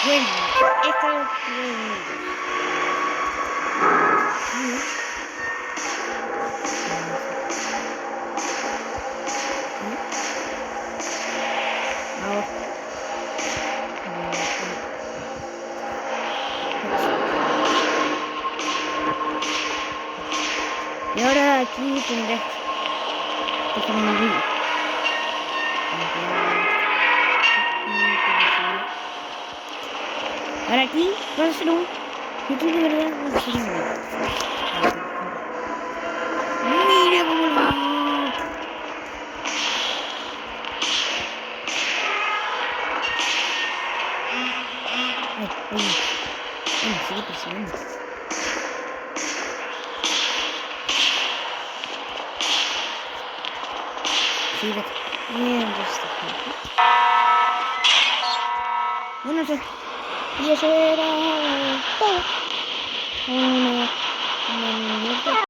Bueno, esta es y ahora aquí tendrás que hacer un vídeo. Ahora aquí vas a hacer un... Aquí de verdad vas a hacer un vídeo. Mira cómo lo... Ay, oye. Bueno, sigue persiguiendo. Sí, vete. Bien, ya está. Bueno, eso. Y eso era todo. Una mierda.